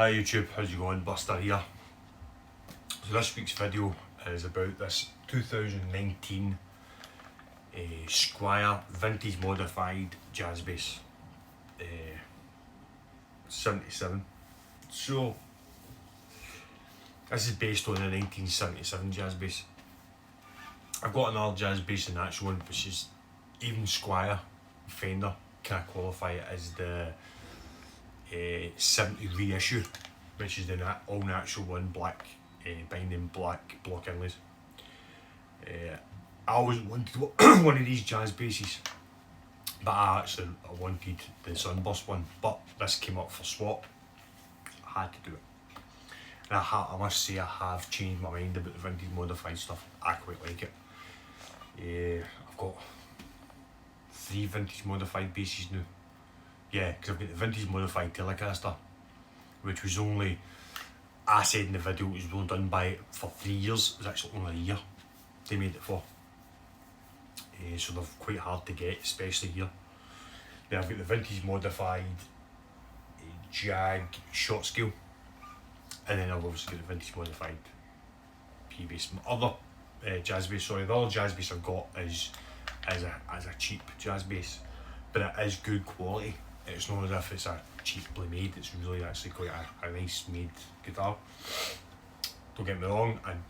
Hi YouTube, how's it going? Buster here. So this week's video is about this 2019 Squier vintage modified jazz bass 77. So this is based on a 1977 jazz bass. I've got another jazz bass in the actual one, which is even Squier Fender can qualify it as the 70 reissue, which is the all natural one, black binding, black block inlays. I always wanted one of these jazz basses, but I wanted the Sunburst one, but this came up for swap. I had to do it, and I must say I have changed my mind about the vintage modified stuff. I quite like it. I've got 3 vintage modified basses now. Yeah, because I've got the vintage modified Telecaster, which was only, I said in the video, it was only done for 3 years. It was actually only a year they made it for. So they're quite hard to get, especially here. Then I've got the vintage modified Jag short scale, and then I've obviously got the vintage modified P-bass. My other jazz bass, the other jazz bass I've got is a cheap jazz bass, but it is good quality. It's not as if it's a cheaply made, it's really actually quite a nice made guitar. Don't get me wrong, and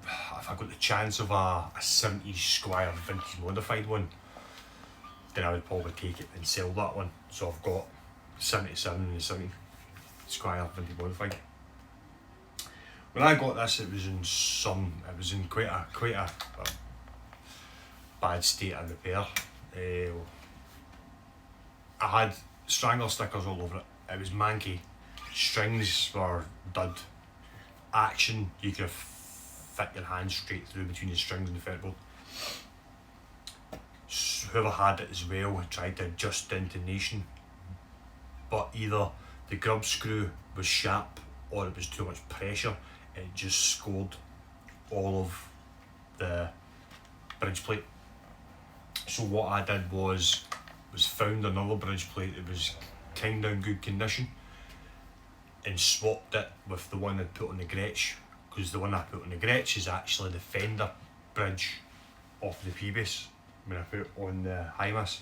if I got the chance of a 70s Squier vintage modified one, then I would probably take it and sell that one. So I've got 77 and the 70 Squier vintage modified. When I got this, it was in quite a bad state of repair. I had strangler stickers all over it. It was manky. Strings were dud. Action, you could have fit your hand straight through between the strings and the fretboard. Whoever had it as well had tried to adjust the intonation, but either the grub screw was sharp or it was too much pressure. It just scored all of the bridge plate. So what I did was found another bridge plate that was kind of in good condition and swapped it with the one I put on the Gretsch, because the one I put on the Gretsch is actually the Fender bridge off the P-bass when I put it on the Hymas.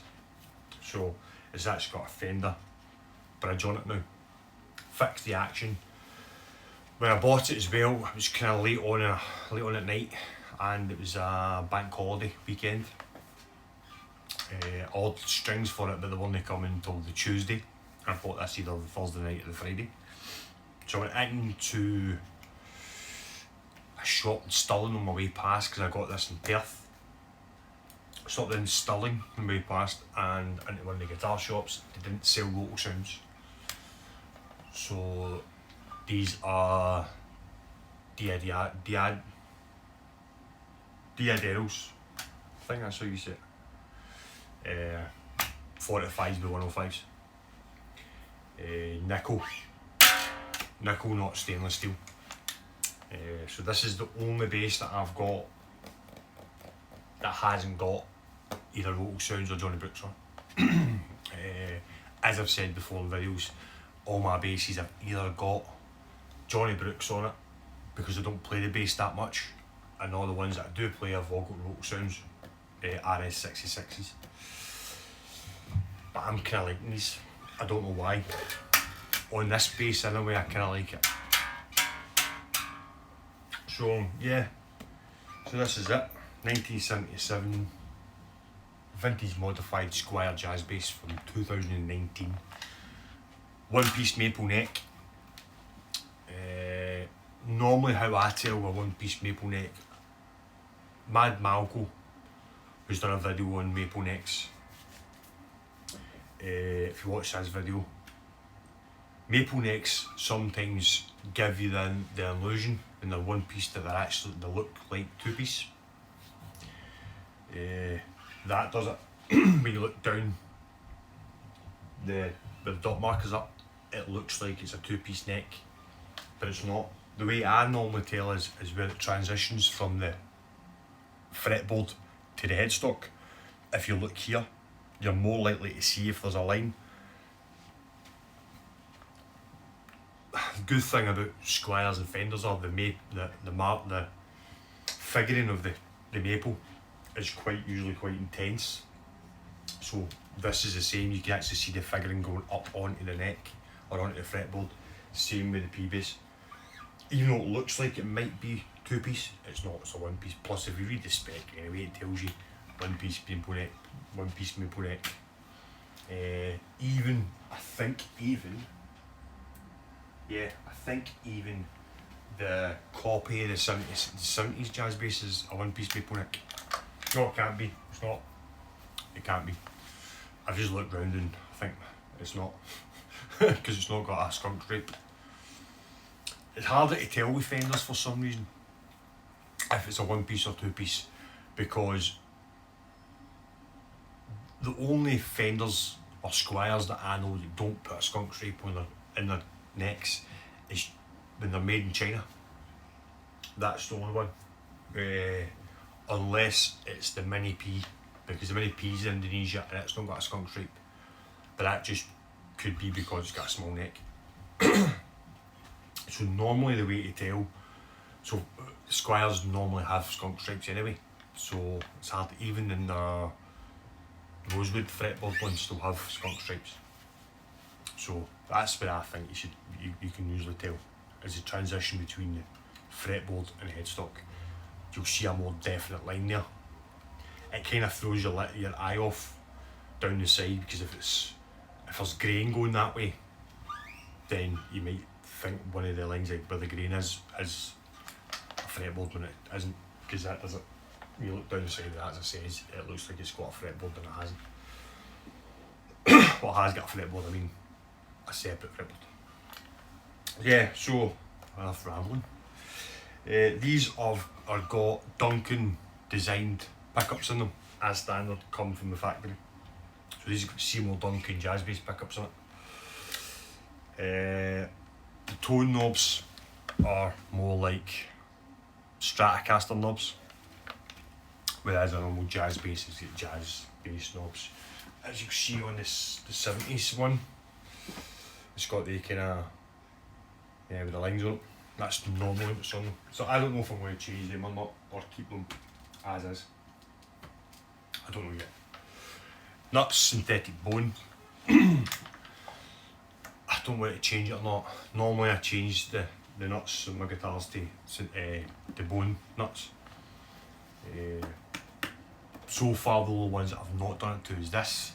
So it's actually got a Fender bridge on it now. Fixed the action. When I bought it as well, it was kind of late on at night, and it was a bank holiday weekend. I ordered strings for it, but they weren't coming until the Tuesday. I bought this either the Thursday night or the Friday. So I went into a shop in Stirling on my way past, because I got this in Perth. I stopped in Stirling on my way past and into one of the guitar shops. They didn't sell local sounds. So these are Diaderos. I think that's how you say it. 45s by 105s. Nickel, not stainless steel. So this is the only bass that I've got that hasn't got either local sounds or Johnny Brooks on. As I've said before in videos, all my basses have either got Johnny Brooks on it, because I don't play the bass that much, and all the ones that I do play have all got local sounds, RS66s. But I'm kind of liking these. I don't know why. On this bass anyway, I kind of like it. So yeah, so this is it. 1977 vintage modified Squier jazz bass from 2019. One-piece maple neck. Normally how I tell a one-piece maple neck, Mad Malco, who's done a video on maple necks, if you watch this video, maple necks sometimes give you the illusion when they're one piece that they look like two piece. That does it. When you look down the dot markers up, it looks like it's a two-piece neck, but it's not. The way I normally tell is where it transitions from the fretboard to the headstock. If you look here, you're more likely to see if there's a line good thing about Squiers and Fenders are the figuring of the maple is usually quite intense. So this is the same, you can actually see the figuring going up onto the neck or onto the fretboard. Same with the P-bass. Even though it looks like it might be two-piece, it's not, it's a one-piece. Plus if you read the spec anyway, it tells you one-piece maple neck, one-piece maple neck. I think even the copy of the 70s jazz bass is a one-piece maple neck. No, it can't be. It's not. It can't be. I've just looked round and I think it's not. Because it's not got a skunk stripe. It's harder to tell with Fenders for some reason if it's a one-piece or two-piece, because the only Fenders or Squiers that I know that don't put a skunk stripe in their necks is when they're made in China. That's the only one. Unless it's the Mini P, because the Mini P is in Indonesia and it's not got a skunk stripe. But that just could be because it's got a small neck. So normally the way to tell, so Squiers normally have skunk stripes anyway, so it's hard, even in the rosewood fretboard ones still have skunk stripes. So that's where I think you can usually tell, is the transition between the fretboard and headstock. You'll see a more definite line there. It kind of throws your eye off down the side, because if there's grain going that way, then you might think one of the lines where the grain is a fretboard when it isn't, because that doesn't. When you look down the side of that, as I say, it looks like it's got a fretboard and it hasn't. Well, it has got a fretboard, I mean a separate fretboard. Yeah, so enough rambling. These are got Duncan designed pickups in them as standard, come from the factory. So these have got Seymour Duncan jazz bass pickups in it. The tone knobs are more like Stratocaster knobs, whereas a normal jazz bass is got jazz bass knobs. As you can see on this, the 70s one, it's got the kind of, yeah, with the lines on it. That's normally what's on them. So I don't know if I'm going to change them or not, or keep them as is. I don't know yet. Nuts, synthetic bone. I don't want to change it or not. Normally I change the nuts on my guitars to the bone nuts. So far the only ones that I've not done it to is this,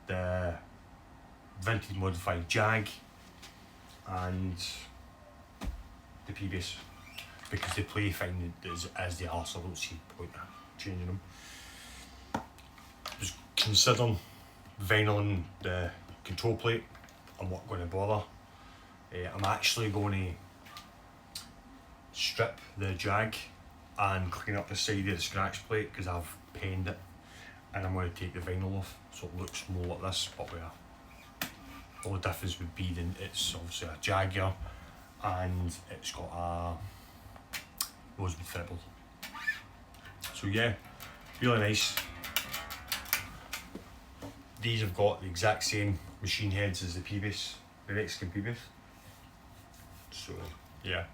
the vintage modified Jag, and the P-bass, because they play fine as they are, so I don't see the point of changing them. Just considering vinyling the control plate, I'm not going to bother. I'm actually going to strip the Jag and clean up the side of the scratch plate, because I've painted it, and I'm going to take the vinyl off so it looks more like this, but where the only difference would be then it's obviously a Jaguar and it's got a rosewood fretboard. So yeah, really nice. These have got the exact same machine heads as the P-bass, the Mexican P-bass. So yeah.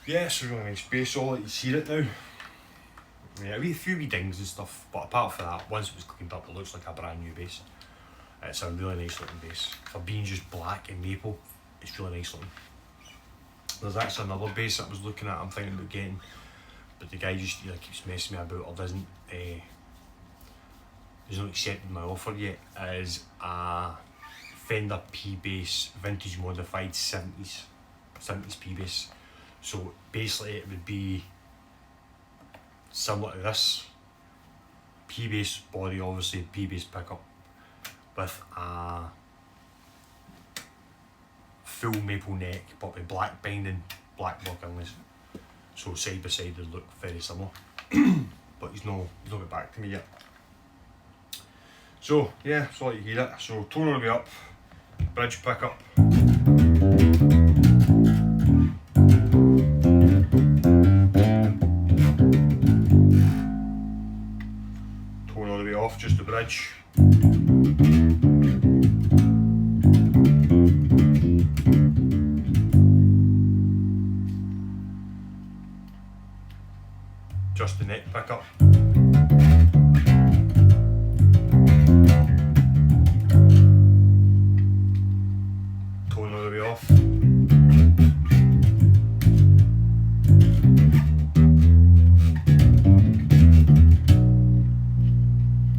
Yeah, it's a really nice bass, all you see it now. Yeah, a few wee dings and stuff, but apart from that, once it was cleaned up, it looks like a brand new bass. It's a really nice looking bass. For being just black and maple, it's really nice looking. There's actually another bass that I was looking at, I'm thinking about getting, but the guy just keeps messing me about, or doesn't, he's not accepted my offer yet, is a Fender P-bass, vintage modified 70s P-bass. So basically it would be similar to this, P-bass body, obviously P-bass pickup, with a full maple neck but with black binding, black block inlays. So side by side they look very similar. But he's not got back to me yet. So yeah, so let you hear it. So tone all the way up, bridge pickup. Tone all the way off, just the bridge. pickup. Tone all the way off.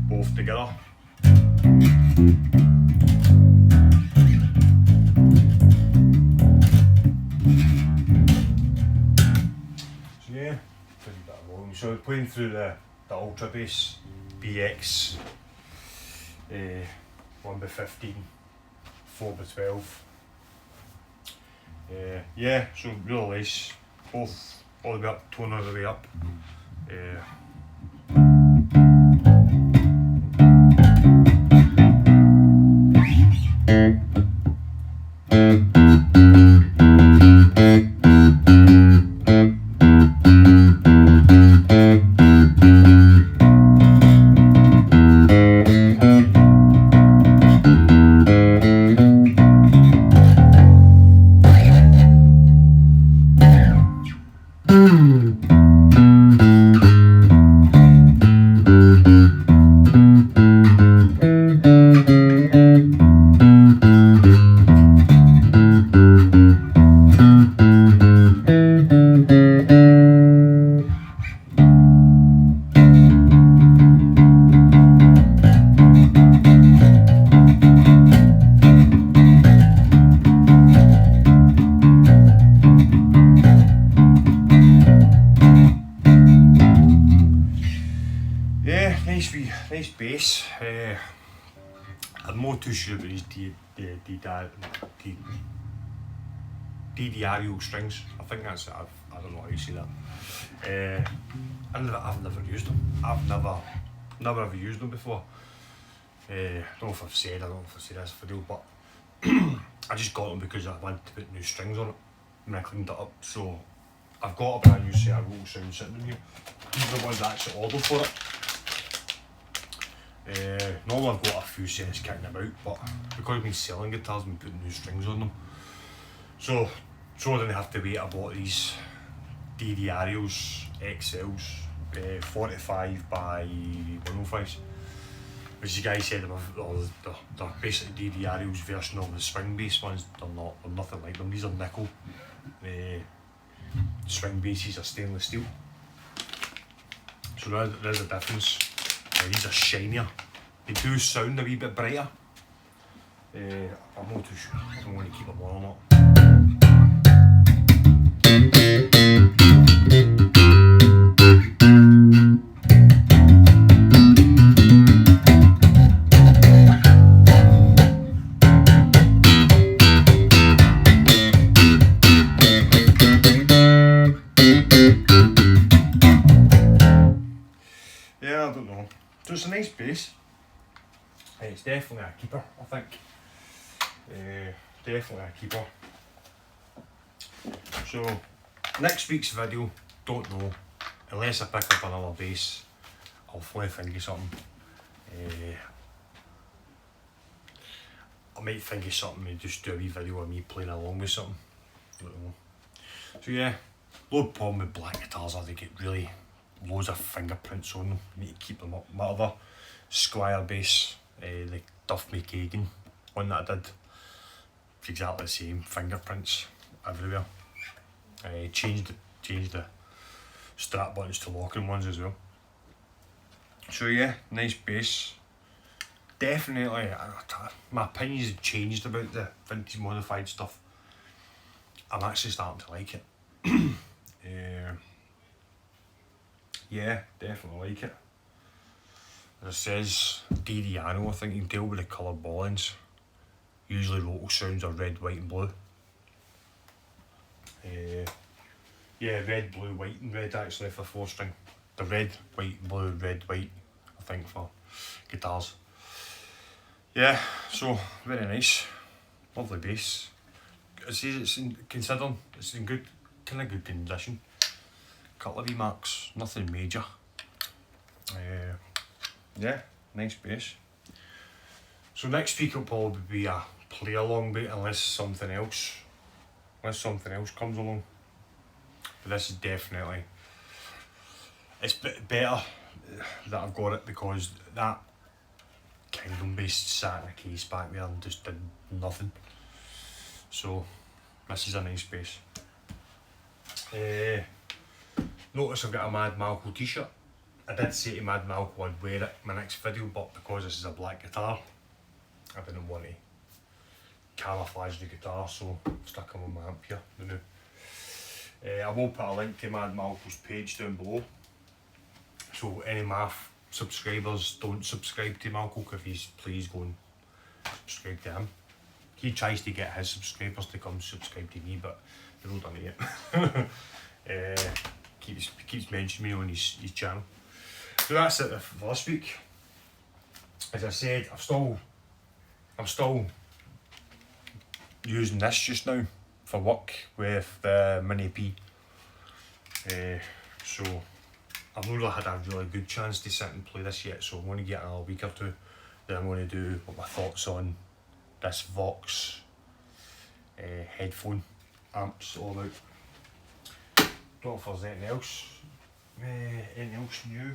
Both together. So yeah, pretty bit of volume. So playing through the Ultra Bass BX 1x15, 4x12. Yeah, so really nice. Both all the way up, tone all the way up. Nice bass. I'm more too sure about these DDRO strings. I think that's it. I don't know how you say that. I've never used them. I've never ever used them before. I don't know if I've said, I don't know if I said this video, but I just got them because I wanted to put new strings on it and I cleaned it up. So I've got a brand new set of roll sound sitting in here. These are the ones I actually ordered for it. Normally I've got a few sets kicking about, but because I've been selling guitars, I've been putting new strings on them. So I didn't have to wait. I bought these DDROs XLs, 45 by 105s, which you guys said they're basically DDROs version of the swing bass ones. They're nothing like them. These are nickel. Swing basses are stainless steel. So there's a difference. These are shinier. They do sound a wee bit brighter. I'm not too sure. I don't want to keep them on or not. Yeah, I don't know. So it's a nice bass. It's definitely a keeper, I think. Definitely a keeper. So next week's video, don't know. Unless I pick up another bass, I'll probably think of something. I might think of something and just do a wee video of me playing along with something. I don't know. So yeah, load problem with black guitars are they get really loads of fingerprints on them. You need to keep them up. My other Squier bass, the Duff McKagan one that I did, it's exactly the same, fingerprints everywhere. Changed the strap buttons to locking ones as well. So yeah, nice bass. Definitely, my opinions have changed about the vintage modified stuff. I'm actually starting to like it. Yeah, definitely like it. As it says, DDRO, I think you can deal with the colour ballings. Usually local sounds are red, white and blue. Yeah, red, blue, white and red actually for 4-string. The red, white, blue, red, white, I think for guitars. Yeah, so very nice. Lovely bass. It says it's in good, kind of good condition. Couple of remarks, nothing major. Yeah, nice bass. So next week will probably be a play along bit unless something else comes along. But this is definitely it's better that I've got it, because that Kingdom based sat in a case back there and just did nothing. So this is a nice base. Notice I've got a Mad Malco t-shirt. I did say to Mad Malco I'd wear it in my next video, but because this is a black guitar, I didn't want to camouflage the guitar, so I've stuck him on my amp here. I will put a link to Mad Malco's page down below, so any math subscribers don't subscribe to Malco, if he's, please go and subscribe to him. He tries to get his subscribers to come subscribe to me, but they've not done it yet. Keeps mentioning me on his channel. So that's it for this week. As I said, I'm still using this just now for work with the Mini P. So I've not really had a really good chance to sit and play this yet, so I'm going to get another week or two. Then I'm going to do what my thoughts on this Vox headphone amp's all about. Don't know if there's anything else new.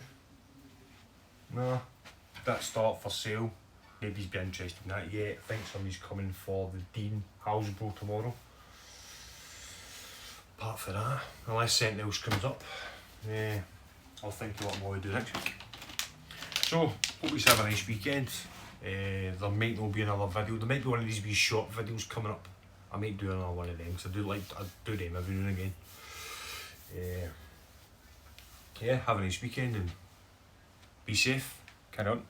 No, that start for sale. Nobody's been interested in that yet. I think somebody's coming for the Dean Hasbro tomorrow. Apart from that, unless anything else comes up, I'll think of what I'm going to do next week. So, hope you have a nice weekend. There might not be another video. There might be one of these wee short videos coming up. I might do another one of them, because I do them every now and again. Yeah, have a nice weekend and be safe. Carry on.